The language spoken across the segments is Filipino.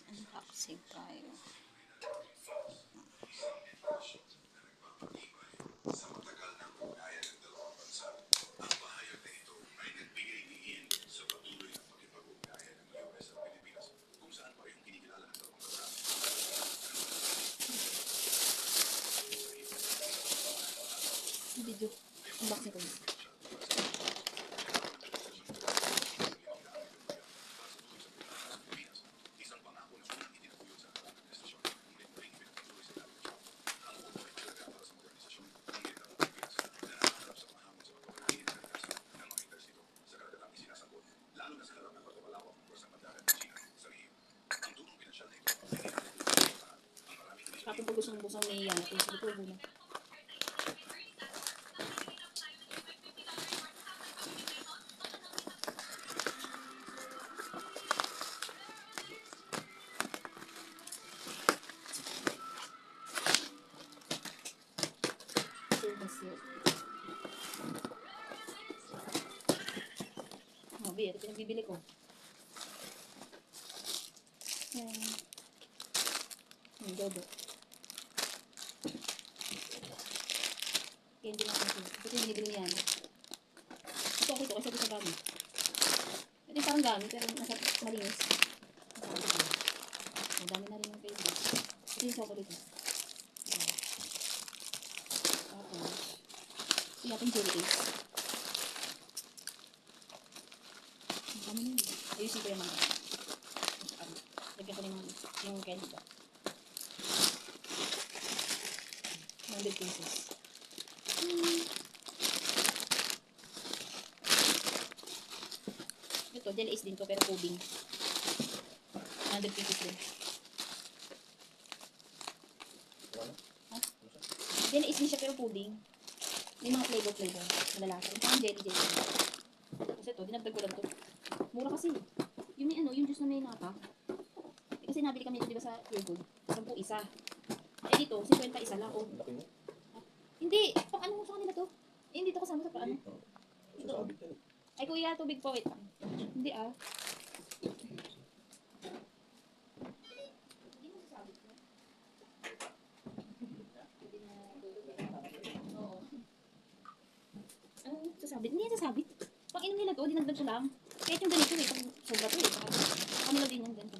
Unboxing tayo. Sa matagal ng ugnayan ng dalawang bansa, ang pahayag na ito ay nagbigay diin sa patuloy na pakipag-ugnayan ng US at Pilipinas kung saan parehong kinikilala ng dalawang bansa. Video. Unboxing ko. Kapag po gusto mong busang may yan, ito yung ito muna. Ito pinagbibili ko. Dodo. Kaya hindi natin ito. Ito yung binibili niyan. Ito okay ito kasi ito sa gamit. Ito yung parang gamit pero nasa malinis. Madami na rin yung favorite. Ito yung chocolate. Tapos, ito yung jelly case. Ano yun? Ayusin ko yung mga. Lagyan ko na yung candy ba. 100 pieces. Ito, jelly is din to pero pudding. 100 pieces din. Ha? Jelly is din siya pero pudding. May mga flavor. Malalasa. Ito ang jelly. Kasi ito, dinagdag ko lang to. Mura kasi. Yung may yung juice na may nata. Kasi nabili kami ito diba sa Pure 10 isa. Eh dito, 50 isa lang. Oh. Hindi, pang ano mo sa kanila to? Eh, hindi to kasama sa paano. Ito. Ay kuya, tubig po. Wait. Hindi ah. Hindi mo sasabit ko. Oo. Ano sasabit? Hindi sasabit. Pang inom nila to, dinagdag ko lang. Kahit yung ganito eh, pag sobra to eh. Kanila din yung ganito.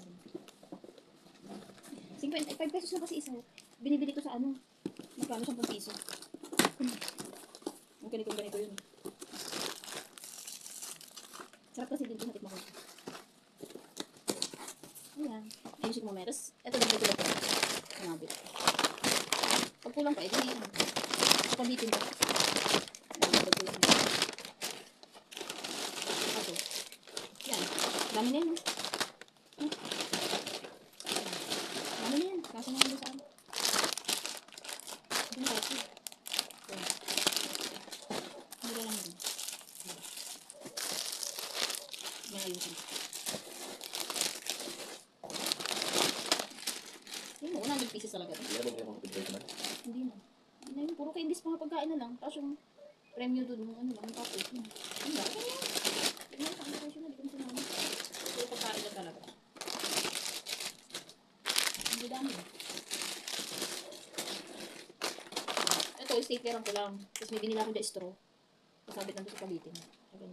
5 pesos na kasi isa. Binibili ko sa ano. Magkano 10 piso. Ang ganito yun. Sarap kasi din ito natikma ko. Ayan. Ayusin ko mamaya. Tapos, ito dito ko lang. Nabit. Pag kulang pa, ito yun. Kapabitin ko. Nabit ko lang. Ito. Yan. Dami na yun. Dami na yan. Kaso na yun saan. Ito na kasi. Mura lang din. Mayayusin. Yun mo, 100 pieces talaga. Hindi na. Hindi na yun. Puro candies mga pagkain na lang. Tapos yung premyo doon, ano lang, tapos. Ano ba? Ano yan? Hindi na sa presyo na. Di ko na sinama. Puro pagkain na talaga. Hindi dami. Ito, stapleran ko lang. Tapos may binila ko na straw. Kasabit lang sa kabitin. Tapos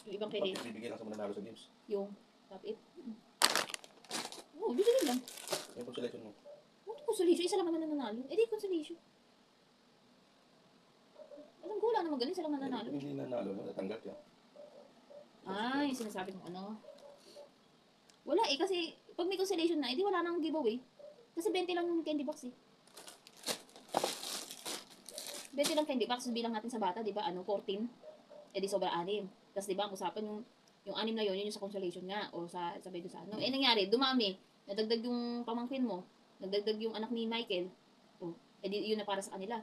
yung ibang pwede. Bibigyan lang sa mananalo sa games. Yung top 8. Oo, bibigyan lang. Yung consolation mo. Ano consolation? Isa lang naman nananalo. Eh di consolation. Alam ko wala naman ganun. Isa lang nananalo. Hindi nanalo, natanggap yan. Ay, sinasabi kong ano. Wala eh, kasi pag may consolation na, edi wala nang giveaway. Kasi 20 lang yung candy box eh. 20 lang candy box, bilang natin sa bata, di ba? Ano, 14. Edi sobra 6. Tapos di ba, ang usapan yung 6 na yun yung sa consolation nga. O sa sabay doon sa ano. Eh nangyari, dumami. Nadagdag yung pamangkin mo. Nadagdag yung anak ni Michael. O, edi yun na para sa kanila.